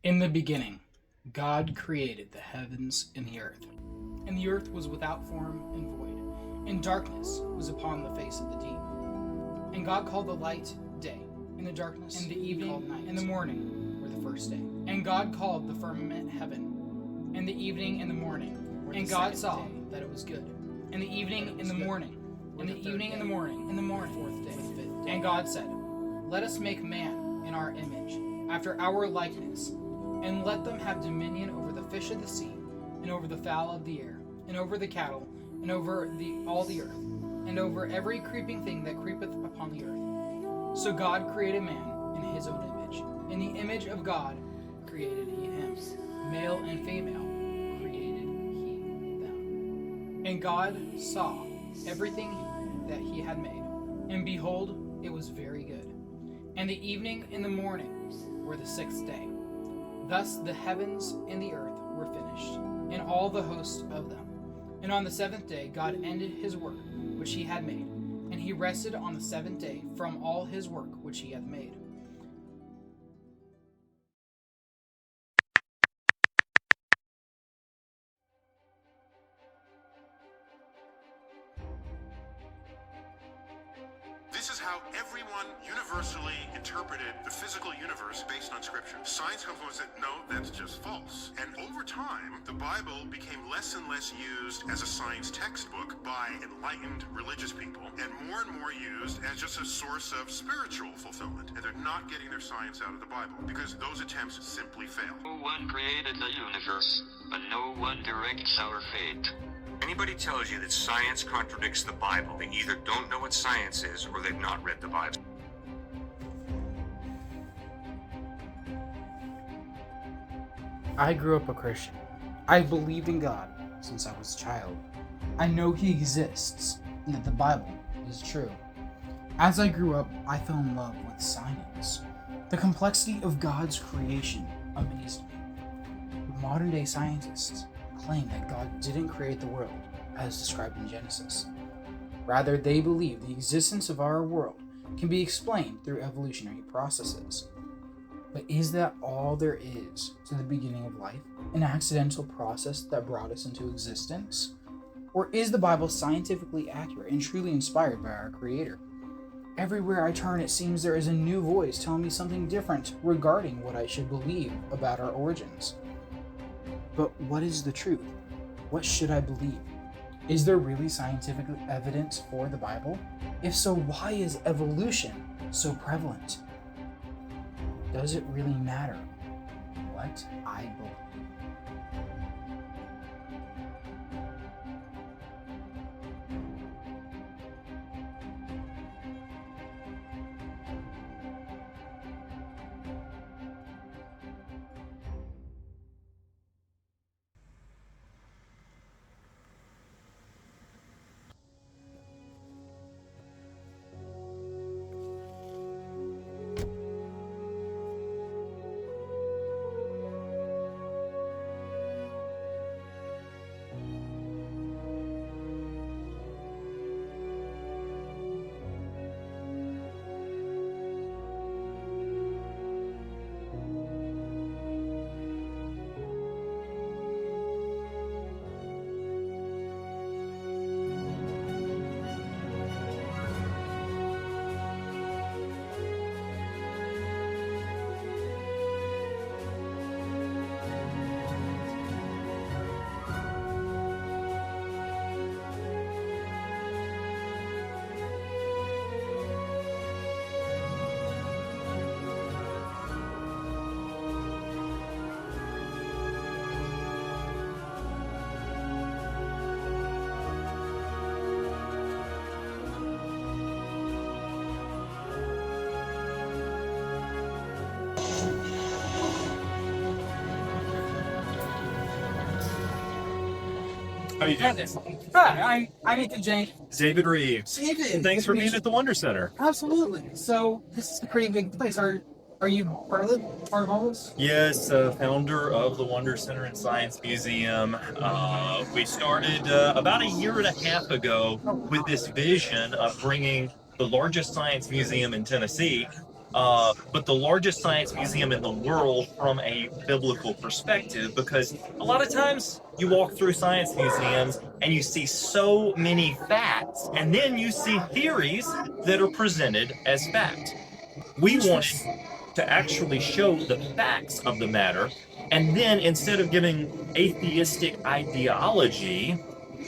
In the beginning, God created the heavens and the earth. And the earth was without form and void, and darkness was upon the face of the deep. And God called the light day, and the darkness and the evening night, and the morning were the first day. And God called the firmament heaven, and the evening and the morning. And God saw that it was good. And the evening and the morning, and the evening and the morning, and the morning, fourth day. And God said, "Let us make man in our image, after our likeness, and let them have dominion over the fish of the sea, and over the fowl of the air, and over the cattle, and over all the earth, and over every creeping thing that creepeth upon the earth." So God created man in his own image. In the image of God created he him. Male and female created he them. And God saw everything that he had made, and behold, it was very good. And the evening and the morning were the sixth day. Thus the heavens and the earth were finished, and all the host of them. And on the seventh day God ended his work which he had made, and he rested on the seventh day from all his work which he hath made. This is how everyone universally interpreted the physical universe based on scripture. Science comes along and said, no, that's just false. And over time, the Bible became less and less used as a science textbook by enlightened religious people, and more used as just a source of spiritual fulfillment. And they're not getting their science out of the Bible because those attempts simply fail. No one created the universe, but no one directs our fate. Anybody tells you that science contradicts the Bible, they either don't know what science is or they've not read the Bible. I grew up a Christian. I believed in God since I was a child. I know he exists and that the Bible is true. As I grew up, I fell in love with science. The complexity of God's creation amazed me. Modern day scientists claim that God didn't create the world as described in Genesis. Rather, they believe the existence of our world can be explained through evolutionary processes. But is that all there is to the beginning of life? An accidental process that brought us into existence? Or is the Bible scientifically accurate and truly inspired by our Creator? Everywhere I turn, it seems there is a new voice telling me something different regarding what I should believe about our origins. But what is the truth? What should I believe? Is there really scientific evidence for the Bible? If so, why is evolution so prevalent? Does it really matter what I believe? How you doing? Hi, I'm Ethan Jane. David Reeves. David, Thanks for being at the Wonder Center. Absolutely. So this is a pretty big place. Are you part of it? Part of all this? Yes, founder of the Wonder Center and Science Museum. We started about a year and a half ago with this vision of bringing the largest science museum in Tennessee but the largest science museum in the world from a biblical perspective, because a lot of times you walk through science museums and you see so many facts, and then you see theories that are presented as fact. We wanted to actually show the facts of the matter, and then instead of giving atheistic ideology,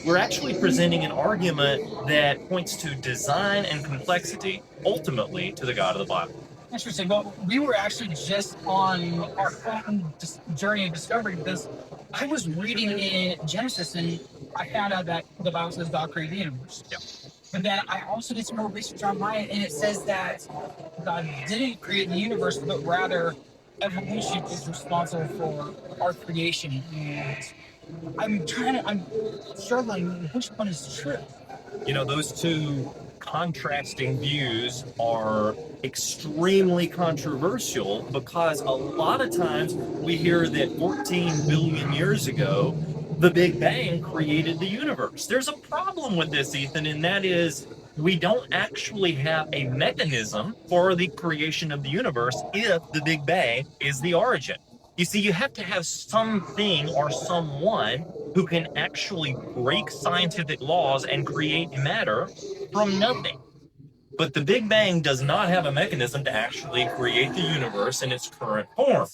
we're actually presenting an argument that points to design and complexity, ultimately to the God of the Bible. Interesting. Well, we were actually just on our own journey of discovery because I was reading in Genesis and I found out that the Bible says God created the universe. Yeah. But then I also did some more research on mine, and it says that God didn't create the universe, but rather evolution is responsible for our creation. And I'm struggling. Which one is true? You know, those two contrasting views are extremely controversial because a lot of times we hear that 14 billion years ago, the Big Bang created the universe. There's a problem with this, Ethan, and that is we don't actually have a mechanism for the creation of the universe if the Big Bang is the origin. You see, you have to have something or someone who can actually break scientific laws and create matter from nothing. But the Big Bang does not have a mechanism to actually create the universe in its current form.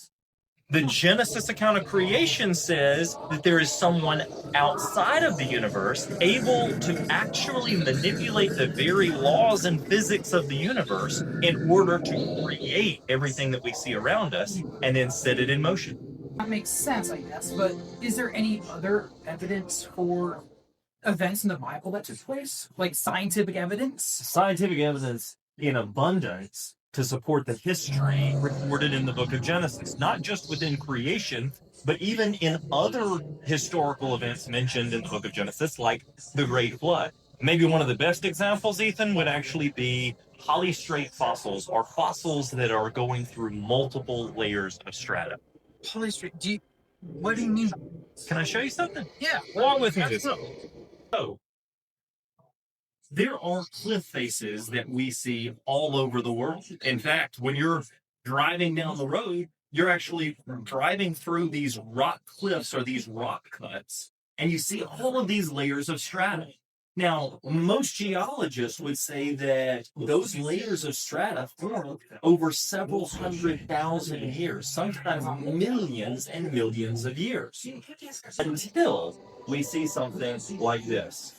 The Genesis account of creation says that there is someone outside of the universe able to actually manipulate the very laws and physics of the universe in order to create everything that we see around us and then set it in motion. That makes sense, I guess. But is there any other evidence for events in the Bible that took place? Like scientific evidence? Scientific evidence in abundance to support the history recorded in the book of Genesis, not just within creation, but even in other historical events mentioned in the book of Genesis, like the Great Flood. Maybe one of the best examples, Ethan, would actually be polystrate fossils, or fossils that are going through multiple layers of strata. Polystrate, what do you mean? Can I show you something? Yeah. Along with me. So, there are cliff faces that we see all over the world. In fact, when you're driving down the road, you're actually driving through these rock cliffs or these rock cuts, and you see all of these layers of strata. Now, most geologists would say that those layers of strata form over several 100,000 years, sometimes millions and millions of years, until we see something like this.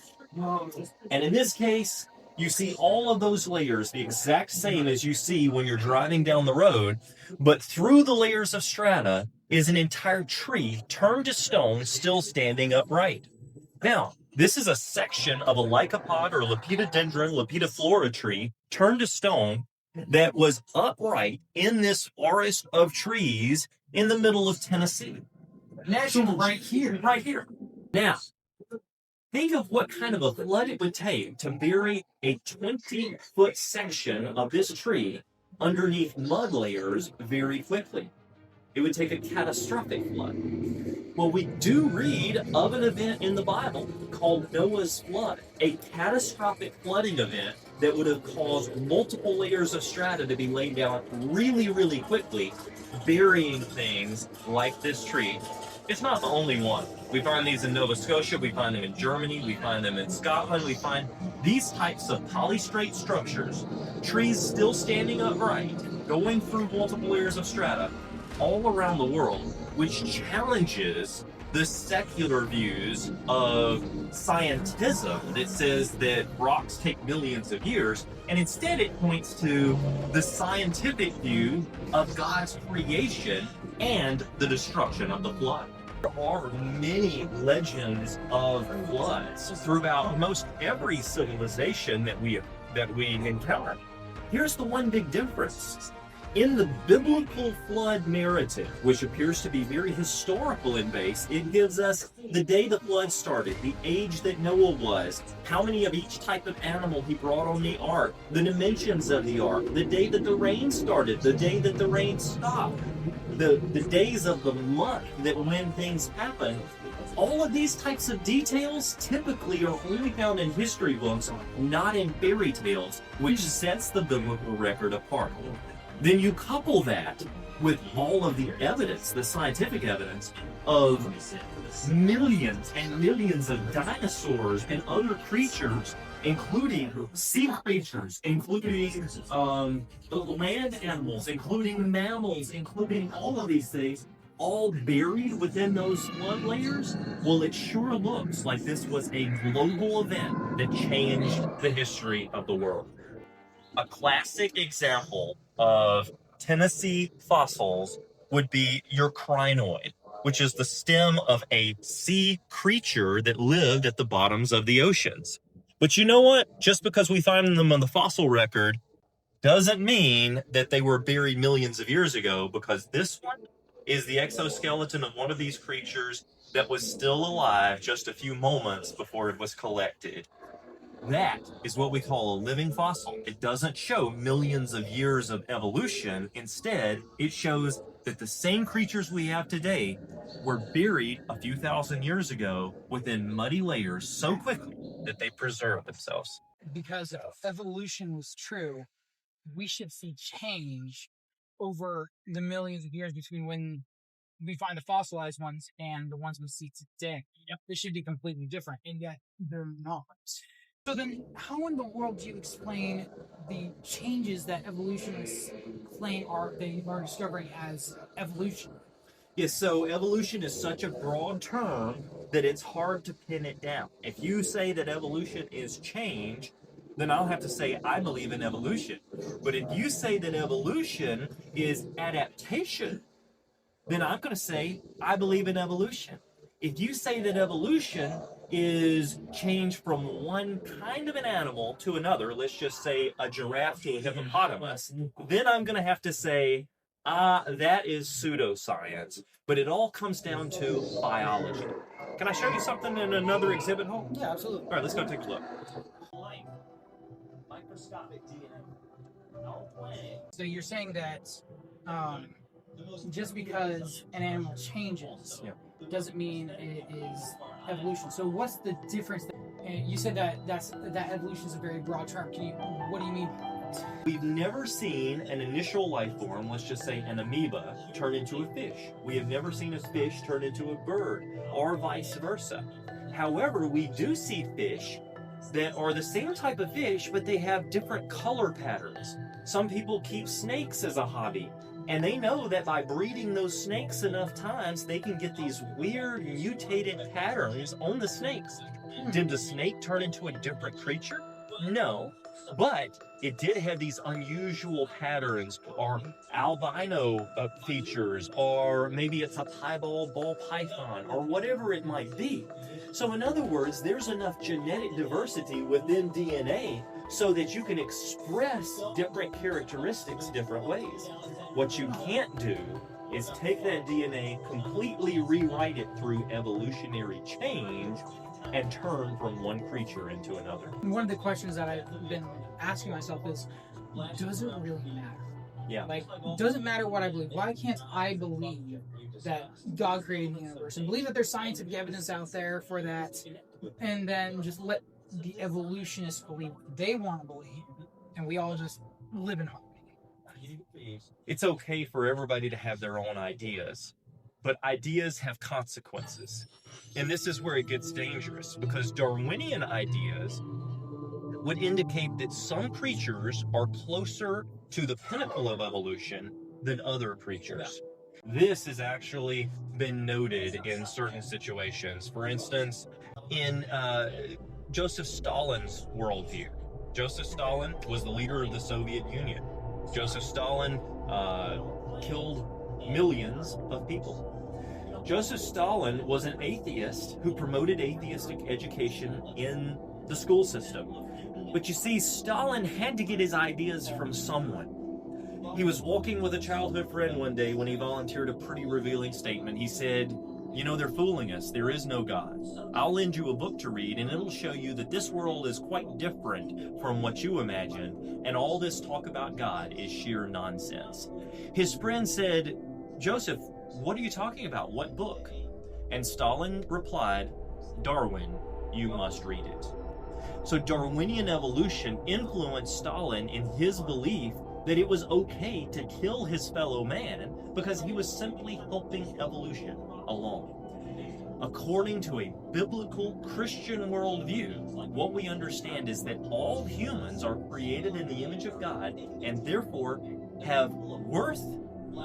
And in this case, you see all of those layers the exact same as you see when you're driving down the road, but through the layers of strata is an entire tree turned to stone, still standing upright. Now, this is a section of a lycopod or lepidodendron lepidiflora tree turned to stone that was upright in this forest of trees in the middle of Tennessee. National, right here. Right here. Now, think of what kind of a flood it would take to bury a 20-foot section of this tree underneath mud layers very quickly. It would take a catastrophic flood. Well, we do read of an event in the Bible called Noah's flood, a catastrophic flooding event that would have caused multiple layers of strata to be laid down really, really quickly, burying things like this tree. It's not the only one. We find these in Nova Scotia, we find them in Germany, we find them in Scotland, we find these types of polystrate structures, trees still standing upright, going through multiple layers of strata, all around the world, which challenges the secular views of scientism that says that rocks take millions of years, and instead it points to the scientific view of God's creation and the destruction of the flood. There are many legends of floods throughout most every civilization that we encounter. Here's the one big difference. In the biblical flood narrative, which appears to be very historical in base, it gives us the day the flood started, the age that Noah was, how many of each type of animal he brought on the ark, the dimensions of the ark, the day that the rain started, the day that the rain stopped, the days of the month that when things happen. All of these types of details typically are only found in history books, not in fairy tales, which sets the biblical record apart. Then you couple that with all of the evidence, the scientific evidence of millions and millions of dinosaurs and other creatures, including sea creatures, including land animals, including mammals, including all of these things, all buried within those flood layers. Well, it sure looks like this was a global event that changed the history of the world. A classic example of Tennessee fossils would be your crinoid, which is the stem of a sea creature that lived at the bottoms of the oceans. But you know what? Just because we find them on the fossil record doesn't mean that they were buried millions of years ago, because this one is the exoskeleton of one of these creatures that was still alive just a few moments before it was collected. That is what we call a living fossil. It doesn't show millions of years of evolution. Instead, it shows that the same creatures we have today were buried a few thousand years ago within muddy layers so quickly that they preserved themselves. Because evolution was true, we should see change over the millions of years between when we find the fossilized ones and the ones we see today. Yep. They should be completely different, and yet they're not. So then, how in the world do you explain the changes that evolutionists claim they are discovering as evolution? Yes, so evolution is such a broad term that it's hard to pin it down. If you say that evolution is change, then I'll have to say I believe in evolution. But if you say that evolution is adaptation, then I'm going to say I believe in evolution. If you say that evolution is change from one kind of an animal to another, let's just say a giraffe to a hippopotamus, then I'm going to have to say, that is pseudoscience. But it all comes down to biology. Can I show you something in another exhibit hall? Yeah, absolutely. All right, let's go take a look. So you're saying that just because an animal changes doesn't mean it is evolution. So what's the difference? You said that evolution is a very broad term. What do you mean by that? We've never seen an initial life form, let's just say an amoeba, turn into a fish. We have never seen a fish turn into a bird, or vice versa. However, we do see fish that are the same type of fish, but they have different color patterns. Some people keep snakes as a hobby, and they know that by breeding those snakes enough times, they can get these weird mutated patterns on the snakes. Did the snake turn into a different creature? No, but it did have these unusual patterns, or albino features, or maybe it's a piebald ball python, or whatever it might be. So in other words, there's enough genetic diversity within DNA so that you can express different characteristics different ways. What you can't do is take that DNA, completely rewrite it through evolutionary change, and turn from one creature into another. One of the questions that I've been asking myself is, does it really matter? Yeah. Like, does it matter what I believe? Why can't I believe that God created the universe and believe that there's scientific evidence out there for that, and then just let the evolutionists believe what they want to believe, and we all just live in harmony? It's okay for everybody to have their own ideas, but ideas have consequences. And this is where it gets dangerous, because Darwinian ideas would indicate that some creatures are closer to the pinnacle of evolution than other creatures. This has actually been noted in certain situations. For instance, in Joseph Stalin's worldview. Joseph Stalin was the leader of the Soviet Union. Joseph Stalin killed millions of people. Joseph Stalin was an atheist who promoted atheistic education in the school system. But you see, Stalin had to get his ideas from someone. He was walking with a childhood friend one day when he volunteered a pretty revealing statement. He said, "You know, they're fooling us. There is no God. I'll lend you a book to read, and it'll show you that this world is quite different from what you imagine, and all this talk about God is sheer nonsense." His friend said, "Joseph, what are you talking about? What book?" And Stalin replied, "Darwin, you must read it." So Darwinian evolution influenced Stalin in his belief that it was okay to kill his fellow man because he was simply helping evolution along. According to a biblical Christian worldview, what we understand is that all humans are created in the image of God and therefore have worth,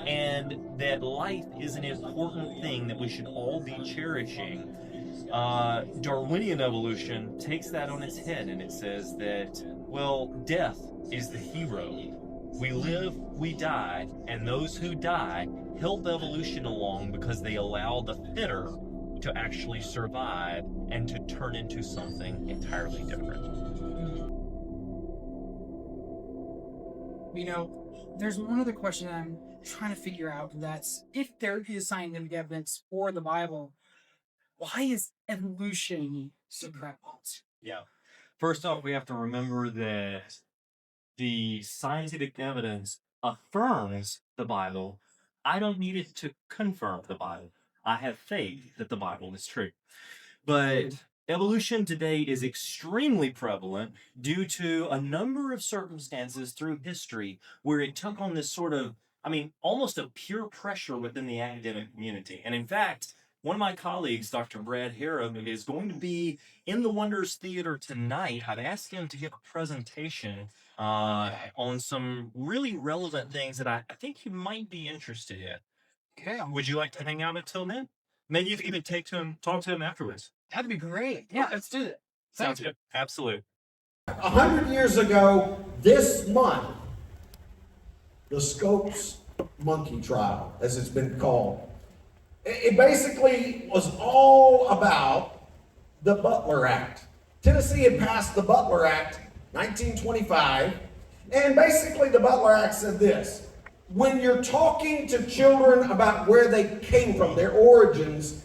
and that life is an important thing that we should all be cherishing. Darwinian evolution takes that on its head, and it says that, well, death is the hero. We live, we die, and those who die help evolution along because they allow the fitter to actually survive and to turn into something entirely different. You know, there's one other question that I'm trying to figure out. That's if there is scientific evidence for the Bible, why is evolution so prevalent? Yeah. First off, we have to remember that the scientific evidence affirms the Bible. I don't need it to confirm the Bible. I have faith that the Bible is true. But evolution today is extremely prevalent due to a number of circumstances through history where it took on this sort of, almost a peer pressure within the academic community. And in fact, one of my colleagues, Dr. Brad Harrow, is going to be in the Wonders Theater tonight. I've asked him to give a presentation on some really relevant things that I think you might be interested in. Okay, Would you like to hang out until then? Maybe you can even talk to him afterwards. that'd be great. Yeah, let's do it. Sounds good. Absolutely. 100 years ago, this month, the Scopes monkey trial, as it's been called, it basically was all about the Butler Act. Tennessee had passed the Butler Act, 1925, and basically the Butler Act said this: when you're talking to children about where they came from, their origins,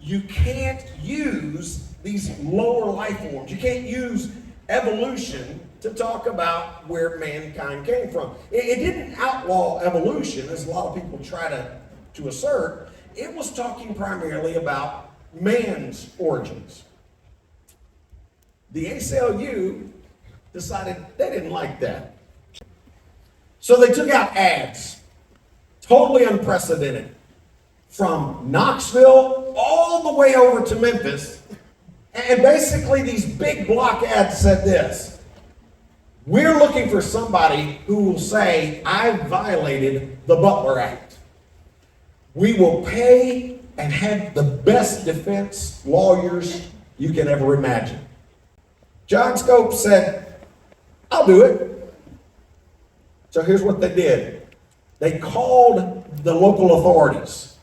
you can't use these lower life forms. You can't use evolution to talk about where mankind came from. It didn't outlaw evolution, as a lot of people try to assert. It was talking primarily about man's origins. The ACLU decided they didn't like that. So they took out ads, totally unprecedented, from Knoxville all the way over to Memphis. And basically these big block ads said this: we're looking for somebody who will say, I violated the Butler Act. We will pay and have the best defense lawyers you can ever imagine. John Scope said, I'll do it. So here's what they did. They called the local authorities,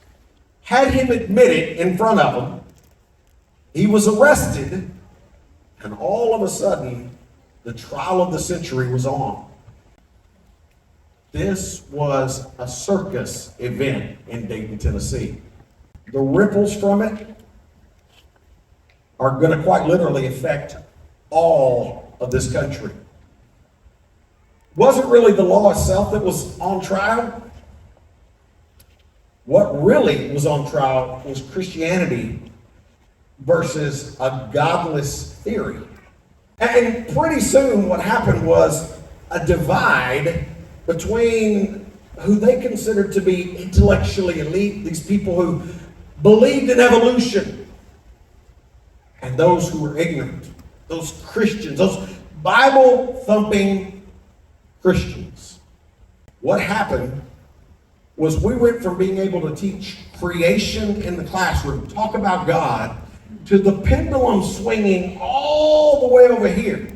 had him admit it in front of them. He was arrested, and all of a sudden, the trial of the century was on. This was a circus event in Dayton, Tennessee. The ripples from it are going to quite literally affect all of this country. It wasn't really the law itself that was on trial. What really was on trial was Christianity versus a godless theory. And pretty soon what happened was a divide between who they considered to be intellectually elite, these people who believed in evolution, and those who were ignorant, those Christians, those Bible-thumping Christians. What happened was we went from being able to teach creation in the classroom, talk about God, to the pendulum swinging all the way over here,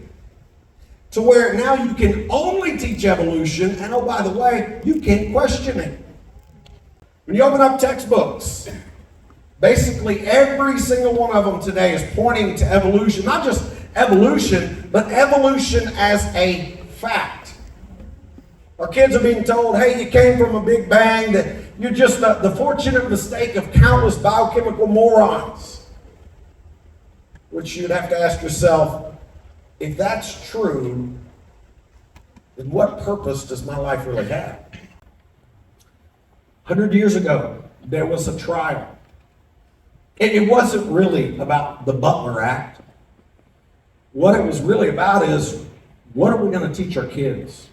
to where now you can only teach evolution, and oh, by the way, you can't question it. When you open up textbooks, basically every single one of them today is pointing to evolution, not just evolution, but evolution as a fact. Our kids are being told, hey, you came from a big bang, that you're just the fortunate mistake of countless biochemical morons. Which you'd have to ask yourself, if that's true, then what purpose does my life really have? 100 years ago, there was a trial. It wasn't really about the Butler Act. What it was really about is, what are we going to teach our kids?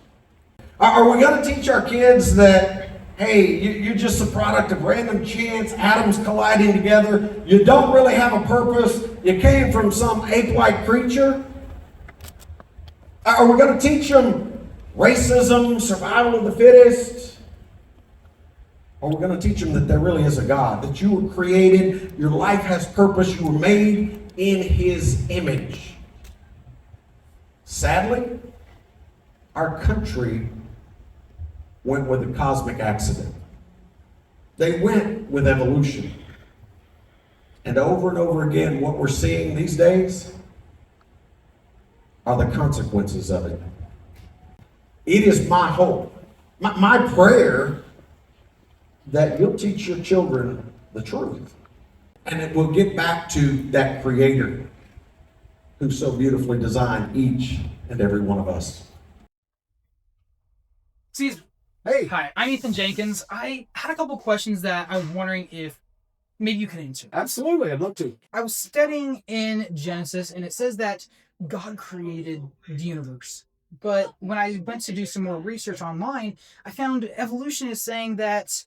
Are we going to teach our kids that, hey, you're just a product of random chance, atoms colliding together, you don't really have a purpose, you came from some ape-like creature? Are we going to teach them racism, survival of the fittest? Or we're going to teach them that there really is a God, that you were created, your life has purpose, you were made in His image? Sadly, our country went with a cosmic accident. They went with evolution. And over again, what we're seeing these days are the consequences of it. It is my hope, my prayer, that you'll teach your children the truth. And it will get back to that Creator who so beautifully designed each and every one of us. Caesar. Hey. Hi, I'm Ethan Jenkins. I had a couple questions that I was wondering if maybe you could answer. Absolutely, I'd love to. I was studying in Genesis, and it says that God created the universe. But when I went to do some more research online, I found evolution is saying that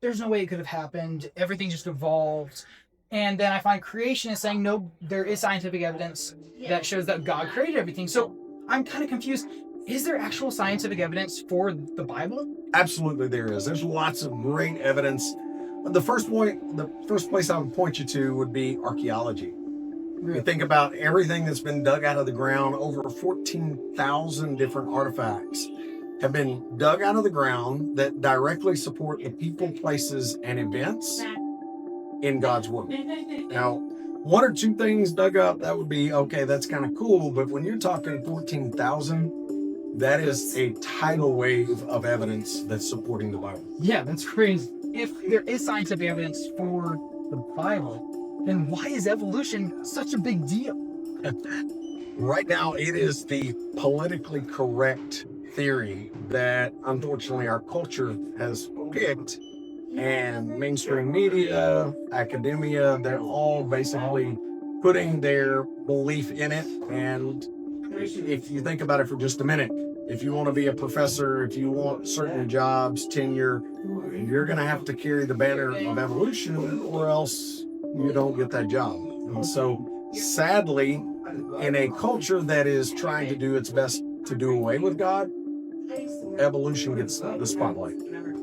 there's no way it could have happened. Everything just evolved. And then I find creation is saying, no, there is scientific evidence that shows that God created everything. So I'm kind of confused. Is there actual scientific evidence for the Bible? Absolutely there is. There's lots of great evidence. The first place I would point you to would be archaeology. Really? You think about everything that's been dug out of the ground, over 14,000 different artifacts have been dug out of the ground that directly support the people, places, and events in God's Word. Now, one or two things dug up, that would be, okay, that's kind of cool, but when you're talking 14,000, that is a tidal wave of evidence that's supporting the Bible. Yeah, that's crazy. If there is scientific evidence for the Bible, then why is evolution such a big deal? Right now, it is the politically correct theory that unfortunately our culture has picked, and mainstream media, academia, they're all basically putting their belief in it. And if you think about it for just a minute, if you want to be a professor, if you want certain jobs, tenure, you're going to have to carry the banner of evolution, or else you don't get that job. And so sadly, in a culture that is trying to do its best to do away with God, evolution gets the spotlight.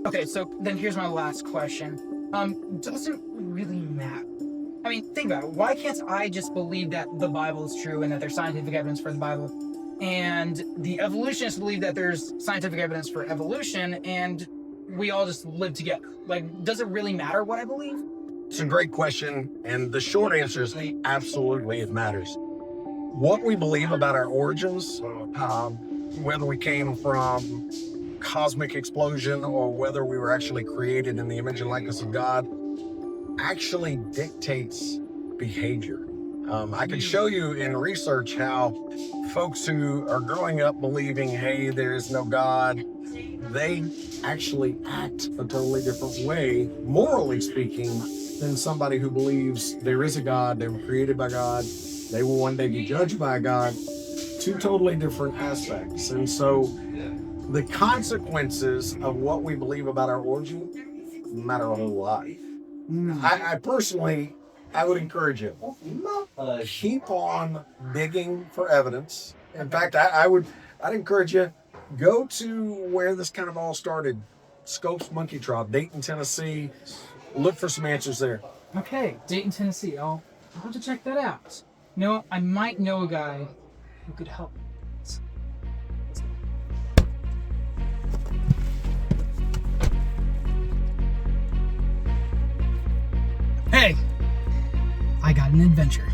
Okay, so then here's my last question. Doesn't really matter. I mean, think about it. Why can't I just believe that the Bible is true and that there's scientific evidence for the Bible, and the evolutionists believe that there's scientific evidence for evolution, and we all just live together? Like, does it really matter what I believe? It's a great question, and the short answer is absolutely it matters. What we believe about our origins, whether we came from cosmic explosion or whether we were actually created in the image and likeness of God, actually dictates behavior. I can show you in research how folks who are growing up believing, hey, there is no God, they actually act a totally different way, morally speaking, than somebody who believes there is a God, they were created by God, they will one day be judged by God. Two totally different aspects. And so the consequences of what we believe about our origin matter a whole lot. I personally, I would encourage you, keep on digging for evidence. In fact, I'd encourage you, go to where this kind of all started, Scopes Monkey Trial, Dayton, Tennessee. Look for some answers there. Okay, Dayton, Tennessee. I'll have to check that out. You know, I might know a guy who could help me. Hey, I got an adventure.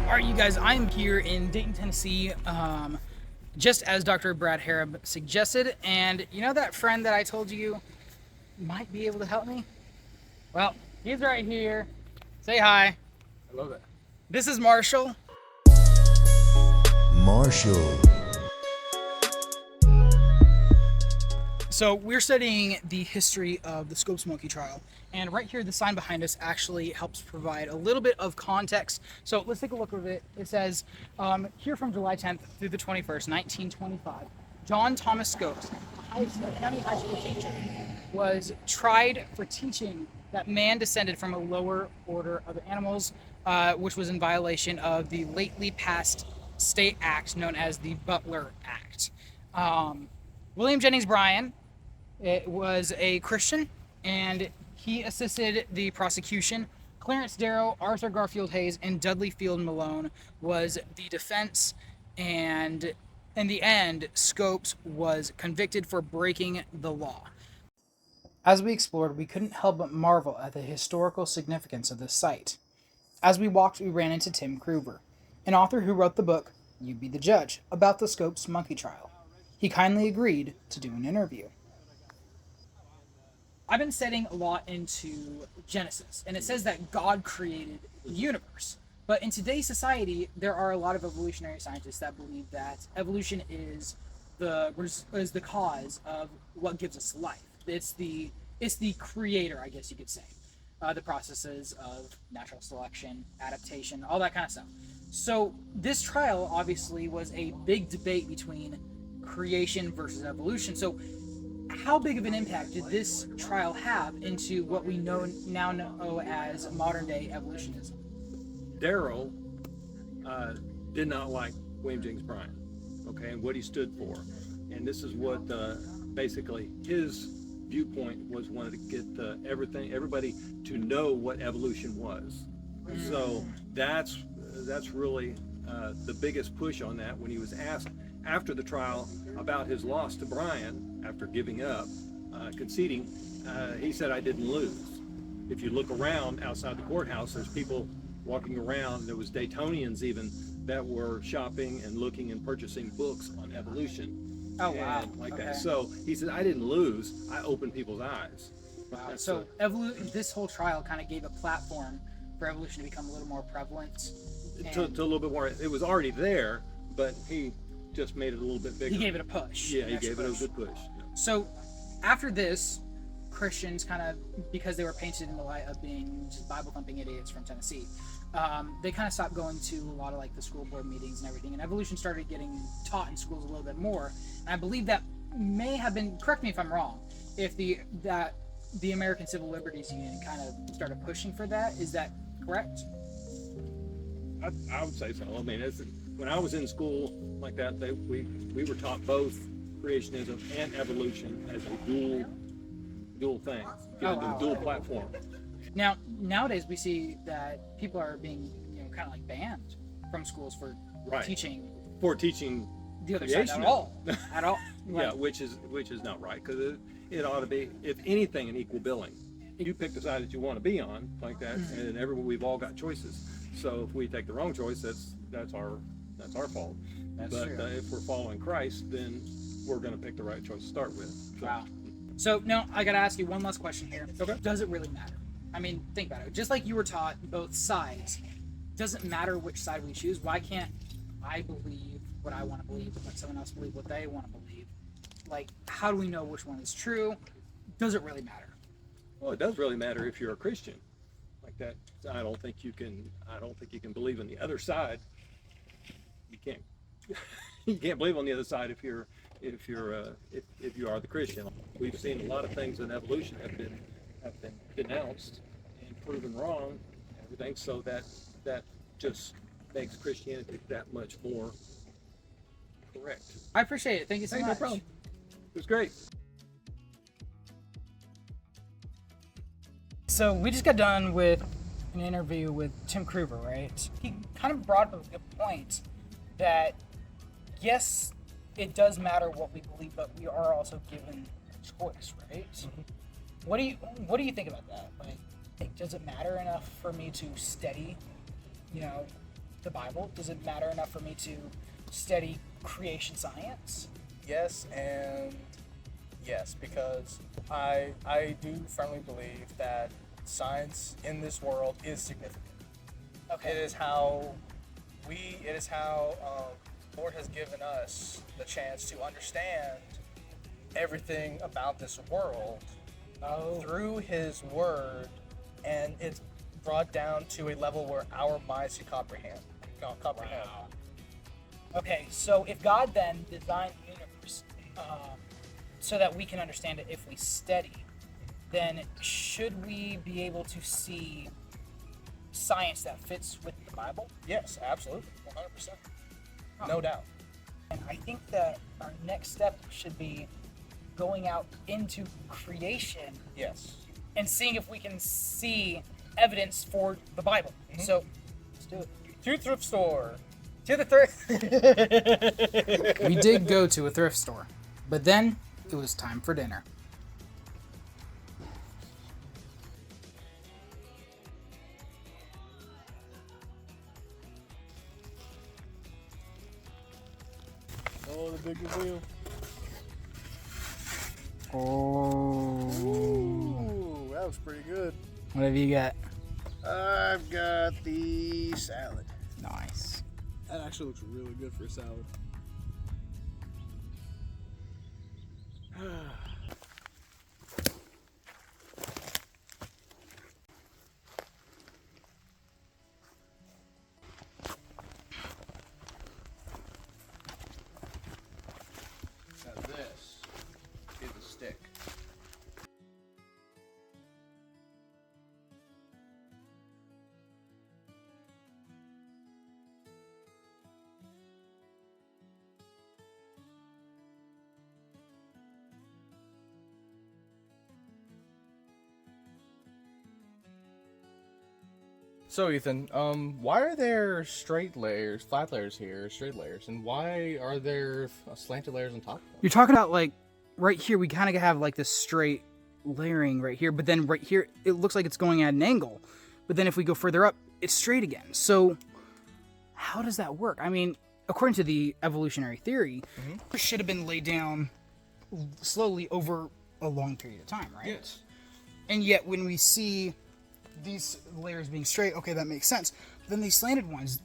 All right, you guys, I'm here in Dayton, Tennessee, just as Dr. Brad Harab suggested. And you know that friend that I told you might be able to help me? Well, he's right here. Say hi. Hello there. This is Marshall. Marshall. So we're studying the history of the Scopes Monkey trial, and right here the sign behind us actually helps provide a little bit of context. So let's take a look at it. It says here from July 10th through the 21st, 1925, John Thomas Scopes, a county high school teacher, was tried for teaching that man descended from a lower order of animals, which was in violation of the lately passed state act known as the Butler Act. William Jennings Bryan was a Christian, and he assisted the prosecution. Clarence Darrow, Arthur Garfield Hayes, and Dudley Field Malone was the defense, and in the end, Scopes was convicted for breaking the law. As we explored, we couldn't help but marvel at the historical significance of this site. As we walked, we ran into Tim Kruger, an author who wrote the book, You Be the Judge, about the Scopes monkey trial. He kindly agreed to do an interview. I've been studying a lot into Genesis, and it says that God created the universe. But in today's society, there are a lot of evolutionary scientists that believe that evolution is the cause of what gives us life. It's the creator, I guess you could say. The processes of natural selection, adaptation, all that kind of stuff. So this trial obviously was a big debate between creation versus evolution. So how big of an impact did this trial have into what we now know as modern day evolutionism? Darrow did not like William Jennings Bryan, okay, and what he stood for. And this is what basically his viewpoint was, wanted to get everybody to know what evolution was. So that's really the biggest push on that. When he was asked after the trial about his loss to Bryan, after giving up, conceding, he said, I didn't lose. If you look around outside the courthouse, there's people walking around. There was Daytonians even that were shopping and looking and purchasing books on evolution. Oh, wow. Like Okay. that. So he said, I didn't lose. I opened people's eyes. Wow. So this whole trial kind of gave a platform for evolution to become a little more prevalent. To a little bit more. It was already there, but he just made it a little bit bigger. He gave it a push. Yeah, he gave it a good push. Yeah. So after this, Christians kind of, because they were painted in the light of being just Bible-thumping idiots from Tennessee, they kind of stopped going to a lot of like the school board meetings and everything, and evolution started getting taught in schools a little bit more. And I believe that may have been, correct me if I'm wrong, if the American Civil Liberties Union kind of started pushing for that. Is that correct? I would say so. I mean, when I was in school like that, we were taught both creationism and evolution as a dual thing, dual platform. Now, nowadays we see that people are being, kind of like banned from schools for teaching the other side at all. Like, yeah, which is not right, because it ought to be, if anything, an equal billing. You pick the side that you want to be on, like that, and we've all got choices. So if we take the wrong choice, that's our fault. That's but true. If we're following Christ, then we're going to pick the right choice to start with. So, Wow. So now I got to ask you one last question here. Okay. Does it really matter? I mean, think about it. Just like you were taught both sides, doesn't matter which side we choose. Why can't I believe what I want to believe, let someone else believe what they want to believe? Like, how do we know which one is true? Does it really matter? Well, it does really matter if you're a Christian, like that. I don't think you can believe on the other side. You can't. You can't believe on the other side if you are the Christian. We've seen a lot of things in evolution have been denounced and proven wrong, and everything. So that just makes Christianity that much more correct. I appreciate it. Thank you so much. No problem. It was great. So we just got done with an interview with Tim Kruger, right? He kind of brought up a good point that, yes, it does matter what we believe, but we are also given choice, right? Mm-hmm. What do you think about that? Like, does it matter enough for me to study, the Bible? Does it matter enough for me to study creation science? Yes and yes, because I do firmly believe that science in this world is significant. Okay. It is how Lord has given us the chance to understand everything about this world through his word, and it's brought down to a level where our minds can comprehend. Wow. Okay, so if God then designed the universe so that we can understand it if we study, then should we be able to see science that fits with the Bible? Yes, absolutely, 100%. No doubt. And I think that our next step should be going out into creation Yes. and seeing if we can see evidence for the Bible. So let's do it. To thrift store. To the thrift. We did go to a thrift store, but then it was time for dinner. Oh, the big reveal. Oh, Ooh, that was pretty good. what have you got? I've got the salad. Nice. That actually looks really good for a salad. Now this is a stick. So Ethan, why are there straight layers, flat layers here, straight layers, and why are there slanted layers on top of them? You're talking about like right here, we kind of have like this straight layering right here, but then right here, it looks like it's going at an angle. But then if we go further up, it's straight again. So how does that work? I mean, according to the evolutionary theory, it should have been laid down slowly over a long period of time, right? Yes. And yet when we see these layers being straight, okay, that makes sense. But then these slanted ones,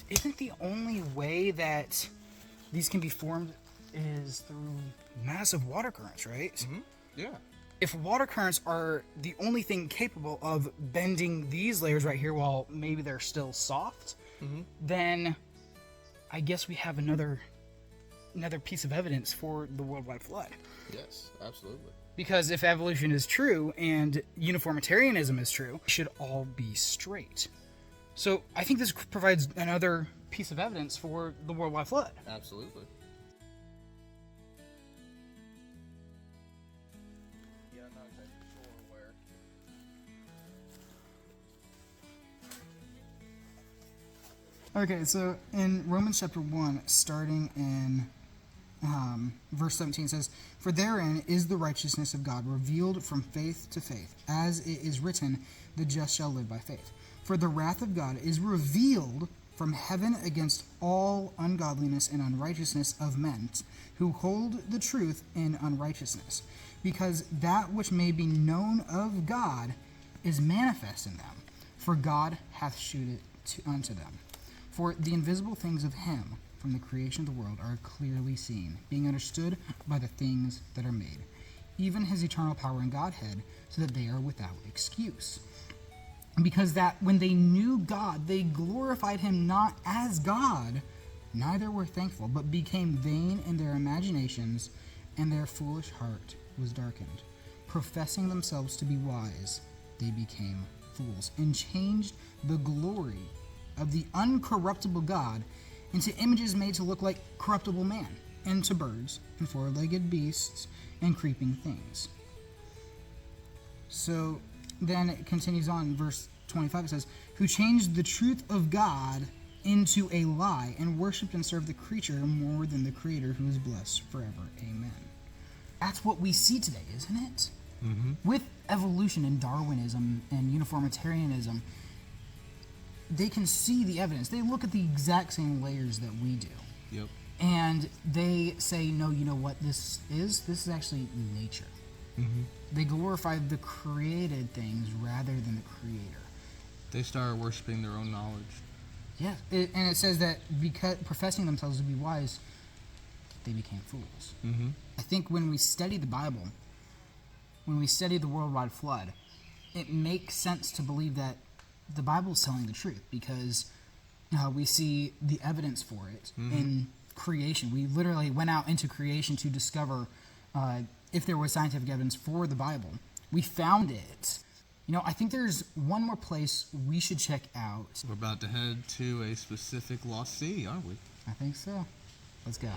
isn't the only way that these can be formed is through massive water currents, right? Yeah. If water currents are the only thing capable of bending these layers right here while maybe they're still soft, then I guess we have another piece of evidence for the worldwide flood. Yes, absolutely. Because if evolution is true and uniformitarianism is true, it should all be straight. So I think this provides another piece of evidence for the worldwide flood. Absolutely. Yeah, I'm not exactly sure where. Okay, so in Romans chapter 1, starting in verse 17 says, "For therein is the righteousness of God revealed from faith to faith, as it is written, the just shall live by faith. For the wrath of God is revealed from heaven against all ungodliness and unrighteousness of men, who hold the truth in unrighteousness, because that which may be known of God is manifest in them, for God hath shewed it unto them. For the invisible things of him from the creation of the world are clearly seen, being understood by the things that are made, even his eternal power and Godhead, so that they are without excuse. Because that when they knew God, they glorified him not as God, neither were thankful, but became vain in their imaginations, and their foolish heart was darkened. Professing themselves to be wise, they became fools, and changed the glory of the uncorruptible God into images made to look like corruptible man, and to birds, and four-legged beasts, and creeping things." So then it continues on in verse 25, it says, "Who changed the truth of God into a lie, and worshipped and served the creature more than the Creator, who is blessed forever. Amen." That's what we see today, isn't it? With evolution and Darwinism and uniformitarianism, they can see the evidence. They look at the exact same layers that we do. Yep. And they say, no, you know what this is? This is actually nature. They glorify the created things rather than the creator. They start worshiping their own knowledge. Yeah, and it says that because professing themselves to be wise, they became fools. I think when we study the Bible, when we study the worldwide flood, it makes sense to believe that the Bible is telling the truth because we see the evidence for it in creation. We literally went out into creation to discover if there was scientific evidence for the Bible. We found it. I think there's one more place we should check out. We're about to head to a specific lost sea, aren't we? I think so. Let's go.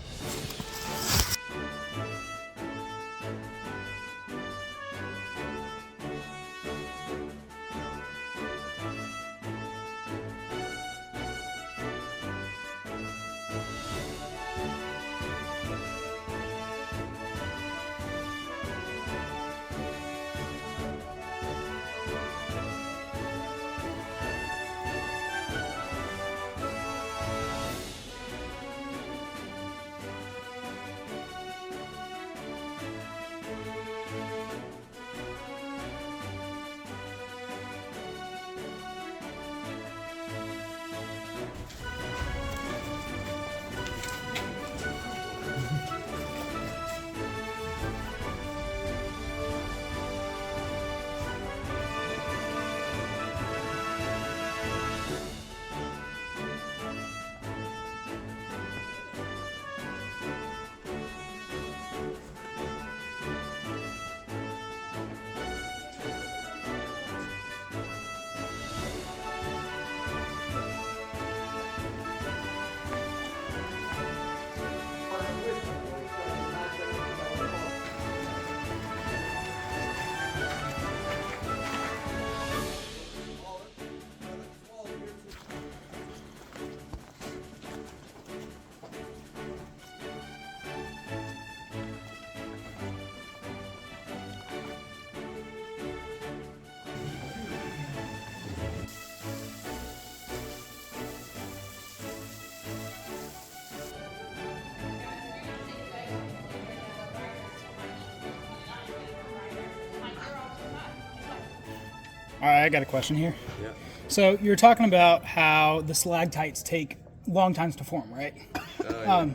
All right, I got a question here. Yeah. So you're talking about how the stalactites take long times to form, right? Sometimes.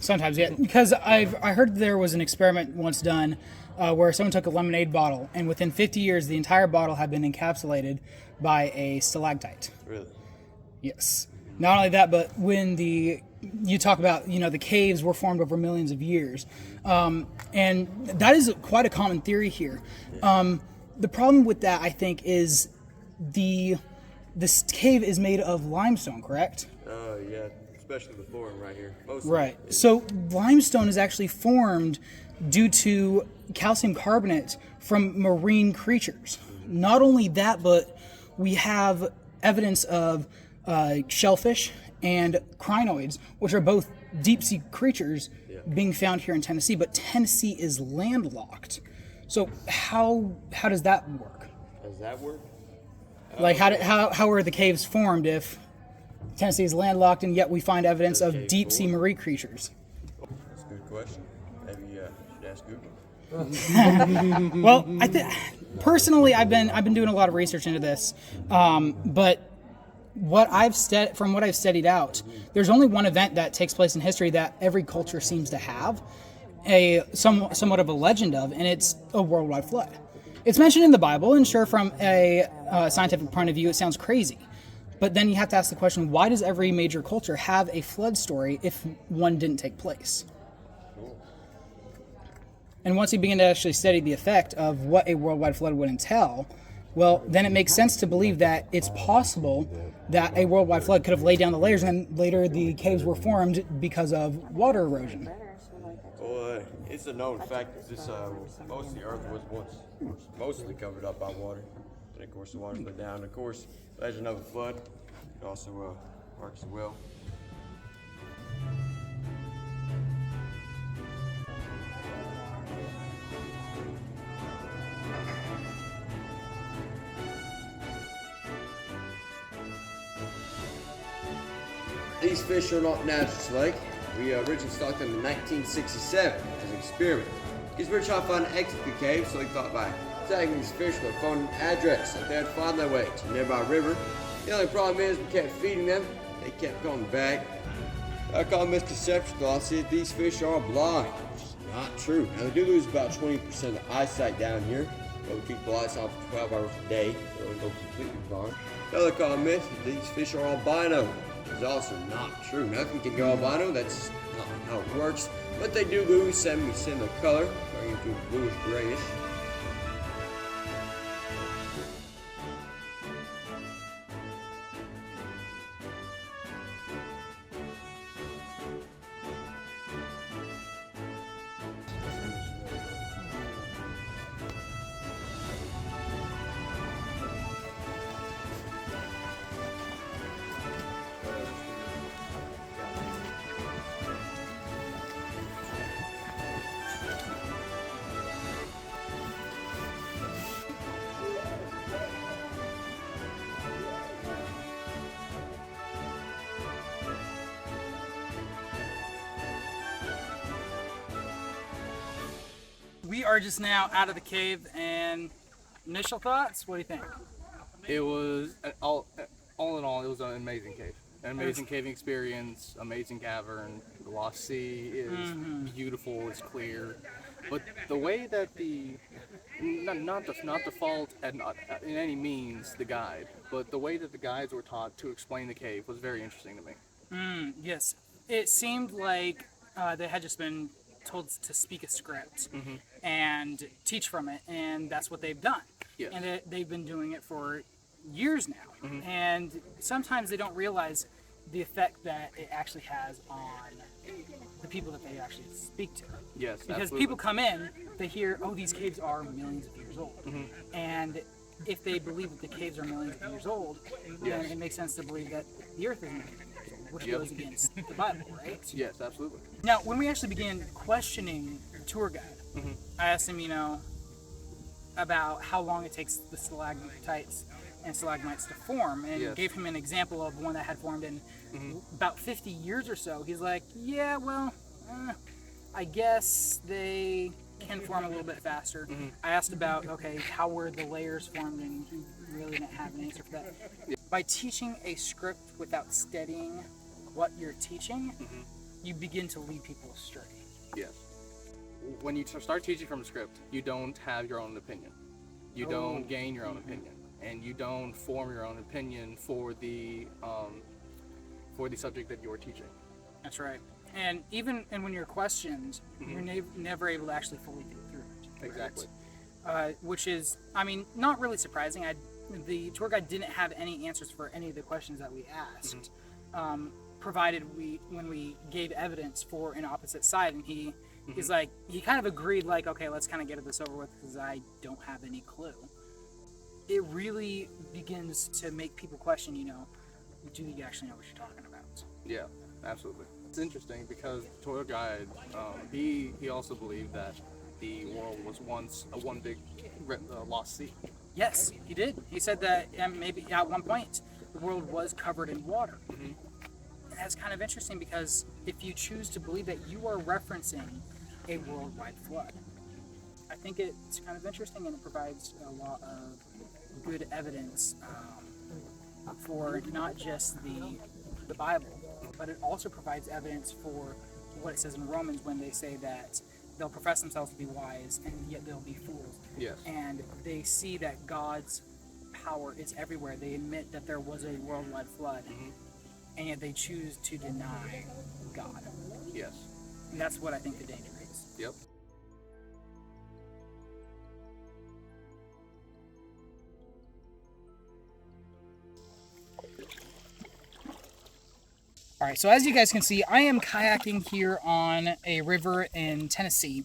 Sometimes, yeah. Because I heard there was an experiment once done where someone took a lemonade bottle, and within 50 years, the entire bottle had been encapsulated by a stalactite. Really? Yes. Not only that, but when you talk about, the caves were formed over millions of years, and that is quite a common theory here. The problem with that, I think, is this cave is made of limestone, correct? Yeah, especially the form right here. Right. So limestone is actually formed due to calcium carbonate from marine creatures. Not only that, but we have evidence of shellfish and crinoids, which are both deep sea creatures being found here in Tennessee, but Tennessee is landlocked. So how does that work? Does that work? Like how are the caves formed if Tennessee is landlocked and yet we find evidence of deep sea marine creatures? That's a good question. Maybe you should ask Google. Well, personally, I've been doing a lot of research into this, but from what I've studied out, there's only one event that takes place in history that every culture seems to have somewhat of a legend of, and it's a worldwide flood. It's mentioned in the Bible, and sure, from a scientific point of view, it sounds crazy. But then you have to ask the question, why does every major culture have a flood story if one didn't take place? And once you begin to actually study the effect of what a worldwide flood would entail, well, then it makes sense to believe that it's possible that a worldwide flood could have laid down the layers, and then later the caves were formed because of water erosion. Well, it's a known fact that most of the earth was once mostly covered up by water. And of course, the water went down. Of course, legend of a flood. It also works as well. These fish are not natural to lake. We originally stocked them in 1967 as an experiment. Because we were trying to find an exit to the cave, so we thought by tagging these fish with a phone address that they'd find their way to a nearby river. The only problem is we kept feeding them, they kept coming back. I call misconception thoughts that these fish are blind, which is not true. Now, they do lose about 20% of the eyesight down here, but we keep the lights on for 12 hours a day, so they go completely blind. Another common myth is these fish are albino, which is also not true. Nothing can go albino, that's not how it works, but they do lose 70% of the color, turning into a bluish grayish. We are just now out of the cave, and initial thoughts? What do you think? It was all in all, it was an amazing cave. An amazing caving experience, amazing cavern. The Lost Sea is beautiful, it's clear. But the way that not to fault in any means the guide, but the way that the guides were taught to explain the cave was very interesting to me. Yes, it seemed like they had just been told to speak a script and teach from it, and that's what they've done. Yes. And they've been doing it for years now, and sometimes they don't realize the effect that it actually has on the people that they actually speak to. Yes, because absolutely. people come in, they hear, oh, these caves are millions of years old, and if they believe that the caves are millions of years old, then it makes sense to believe that the Earth is millions of years old, which goes against the Bible, right? Yes, absolutely. Now, when we actually began questioning the tour guide, I asked him, about how long it takes the stalactites and stalagmites to form, and gave him an example of one that had formed in about 50 years or so. He's like, yeah, well, I guess they can form a little bit faster. I asked about, okay, how were the layers formed, and he really didn't have an answer for that. By teaching a script without studying what you're teaching, you begin to lead people astray. Yes. When you start teaching from a script, you don't have your own opinion. You don't gain your own opinion, and you don't form your own opinion for the subject that you're teaching. That's right. And even when you're questioned, you're never able to actually fully think through it. Right? Exactly. Which is, not really surprising. The tour guide didn't have any answers for any of the questions that we asked, provided when we gave evidence for an opposite side, and he's like, he kind of agreed, like, okay, let's kind of get this over with because I don't have any clue. It really begins to make people question, do you actually know what you're talking about? Yeah, absolutely. It's interesting because the tour guide, he also believed that the world was once one big lost sea. Yes, he did. He said that maybe at one point the world was covered in water. And that's kind of interesting because if you choose to believe that, you are referencing a worldwide flood. I think it's kind of interesting, and it provides a lot of good evidence for not just the Bible, but it also provides evidence for what it says in Romans when they say that they'll profess themselves to be wise and yet they'll be fools. Yes. And they see that God's power is everywhere. They admit that there was a worldwide flood, and yet they choose to deny God. Yes. And that's what I think the danger is. Yep. All right, so as you guys can see, I am kayaking here on a river in Tennessee.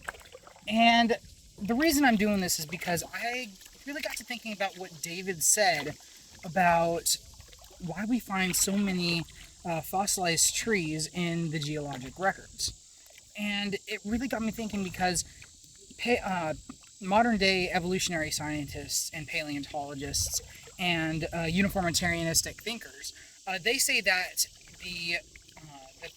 And the reason I'm doing this is because I really got to thinking about what David said about why we find so many fossilized trees in the geologic records. And it really got me thinking because modern-day evolutionary scientists and paleontologists and uniformitarianistic thinkers, they say that the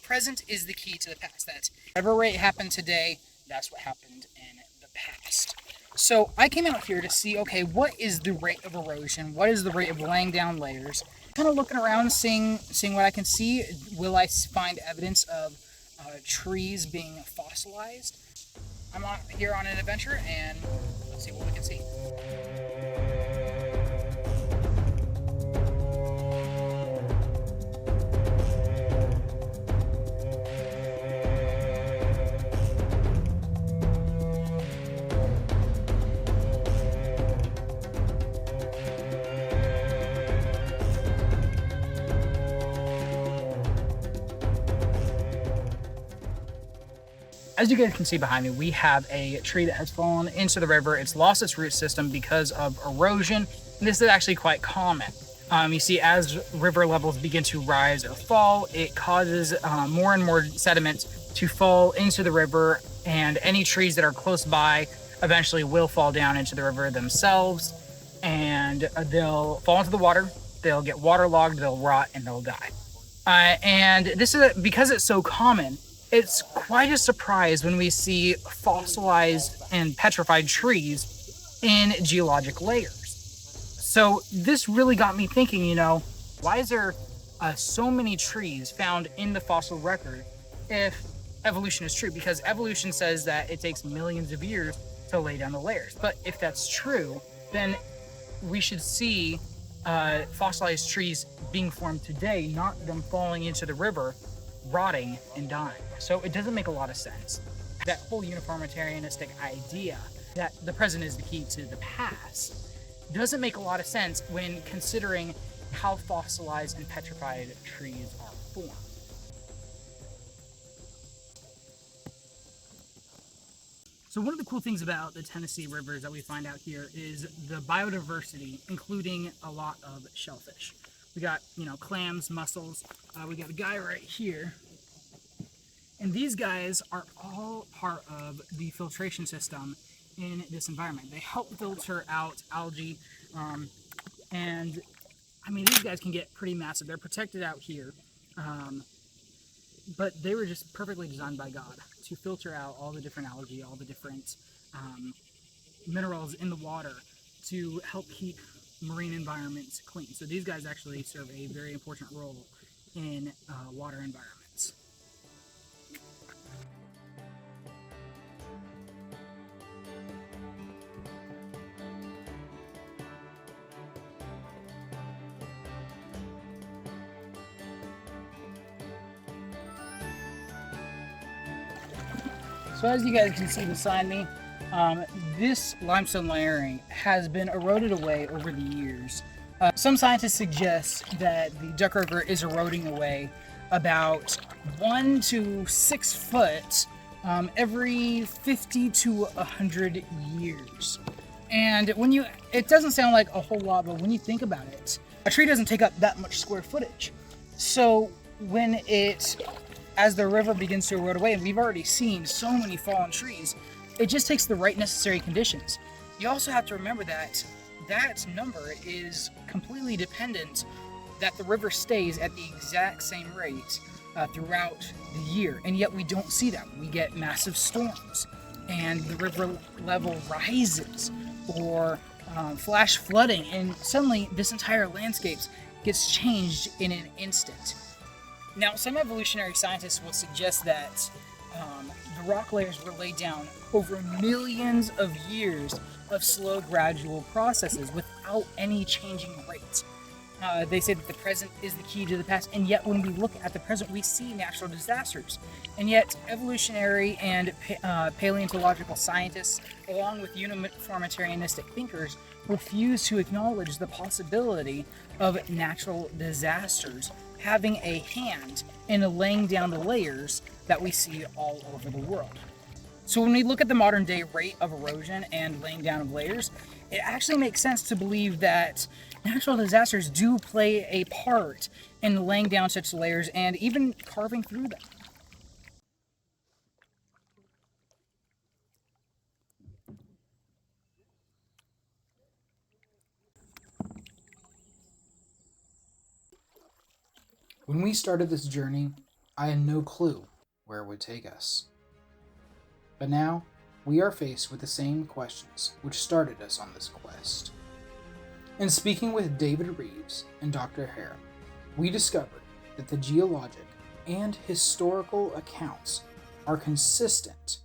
present is the key to the past. That whatever rate happened today, that's what happened in the past. So I came out here to see, okay, what is the rate of erosion? What is the rate of laying down layers? Kind of looking around, seeing what I can see. Will I find evidence of trees being fossilized? I'm here on an adventure, and let's see what we can see. As you guys can see behind me, we have a tree that has fallen into the river. It's lost its root system because of erosion. And this is actually quite common. You see, as river levels begin to rise or fall, it causes more and more sediment to fall into the river, and any trees that are close by eventually will fall down into the river themselves, and they'll fall into the water, they'll get waterlogged, they'll rot, and they'll die. And this is because it's so common. It's quite a surprise when we see fossilized and petrified trees in geologic layers. So this really got me thinking, why is there so many trees found in the fossil record if evolution is true? Because evolution says that it takes millions of years to lay down the layers. But if that's true, then we should see fossilized trees being formed today, not them falling into the river, rotting and dying. So it doesn't make a lot of sense. That whole uniformitarianistic idea that the present is the key to the past doesn't make a lot of sense when considering how fossilized and petrified trees are formed. So one of the cool things about the Tennessee rivers that we find out here is the biodiversity, including a lot of shellfish. We got, clams, mussels. We got a guy right here. And these guys are all part of the filtration system in this environment. They help filter out algae. And these guys can get pretty massive. They're protected out here. But they were just perfectly designed by God to filter out all the different algae, all the different minerals in the water to help keep marine environments clean. So these guys actually serve a very important role in water environments. So as you guys can see beside me, this limestone layering has been eroded away over the years. Some scientists suggest that the Duck River is eroding away about 1 to 6 foot every 50 to 100 years. And it doesn't sound like a whole lot, but when you think about it, a tree doesn't take up that much square footage. So as the river begins to erode away, and we've already seen so many fallen trees, it just takes the right necessary conditions. You also have to remember that that number is completely dependent that the river stays at the exact same rate throughout the year, and yet we don't see that. We get massive storms, and the river level rises, or flash flooding, and suddenly this entire landscape gets changed in an instant. Now, some evolutionary scientists will suggest that the rock layers were laid down over millions of years of slow, gradual processes without any changing rate. They say that the present is the key to the past, and yet when we look at the present, we see natural disasters. And yet, evolutionary and paleontological scientists, along with uniformitarianistic thinkers, refuse to acknowledge the possibility of natural disasters having a hand in laying down the layers that we see all over the world. So when we look at the modern day rate of erosion and laying down of layers, it actually makes sense to believe that natural disasters do play a part in laying down such layers and even carving through them. When we started this journey, I had no clue where it would take us. But now, we are faced with the same questions which started us on this quest. In speaking with David Reeves and Dr. Hare, we discovered that the geologic and historical accounts are consistent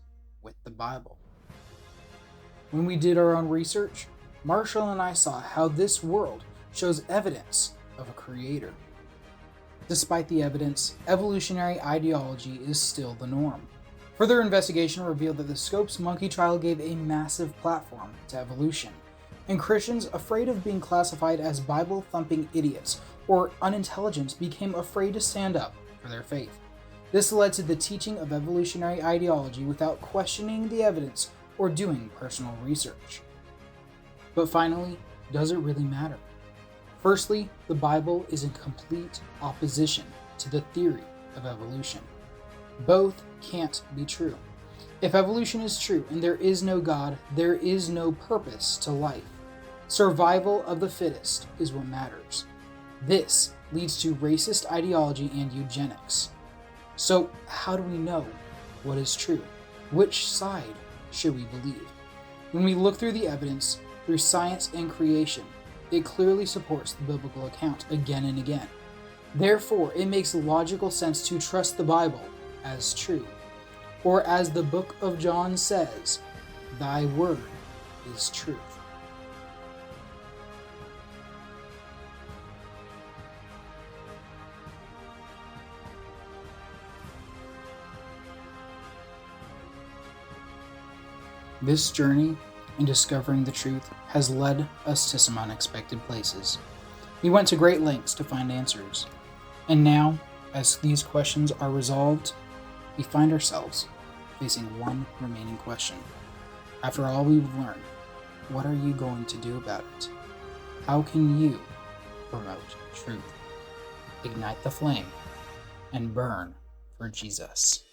with the Bible. When we did our own research, Marshall and I saw how this world shows evidence of a creator. Despite the evidence, evolutionary ideology is still the norm. Further investigation revealed that the Scopes monkey trial gave a massive platform to evolution, and Christians afraid of being classified as Bible-thumping idiots or unintelligent became afraid to stand up for their faith. This led to the teaching of evolutionary ideology without questioning the evidence or doing personal research. But finally, does it really matter? Firstly, the Bible is in complete opposition to the theory of evolution. Both can't be true. If evolution is true and there is no God, there is no purpose to life. Survival of the fittest is what matters. This leads to racist ideology and eugenics. So, how do we know what is true? Which side should we believe? When we look through the evidence, through science and creation, it clearly supports the biblical account again and again. Therefore, it makes logical sense to trust the Bible as true. Or as the book of John says, thy word is truth. This journey in discovering the truth has led us to some unexpected places. We went to great lengths to find answers. And now, as these questions are resolved, we find ourselves facing one remaining question. After all we've learned, what are you going to do about it? How can you promote truth, ignite the flame, and burn for Jesus?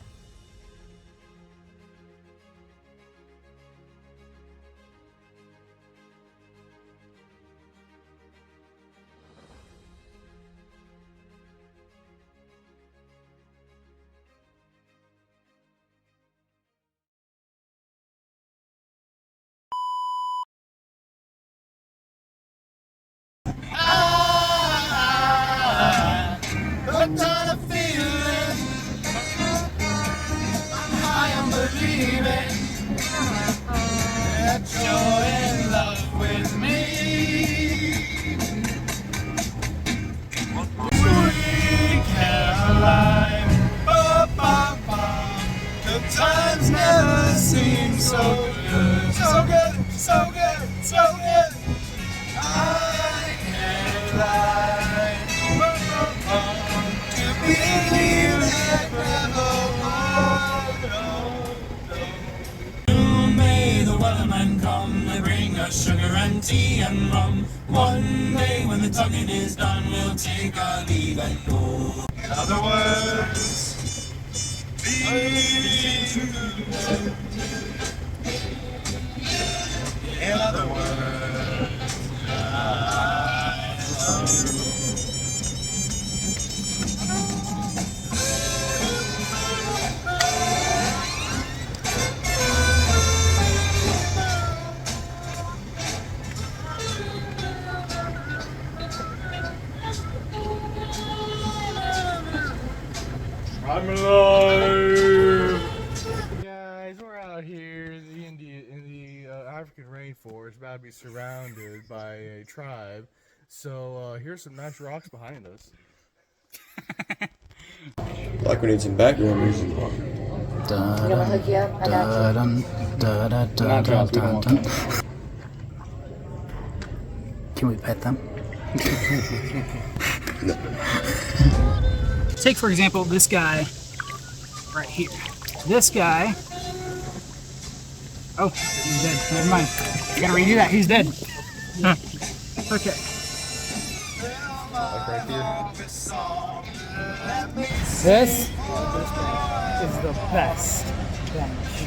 Times never seem so good, so good, so good, so good. I can't lie to believe that never may the weathermen come, they bring us sugar and tea and rum. One day when the tugging is done, we'll take our leave and go. In other words, in other words, I love you. I'm alive! Guys, we're out here in the African rainforest, about to be surrounded by a tribe. So here's some nice rocks behind us. Like we need some background music. You want to hook you up? I got you. Can we pet them? Take, for example, this guy right here. This guy. Oh, he's dead. Never mind. I gotta redo that. He's dead. Okay. Like right here. This is the best bench.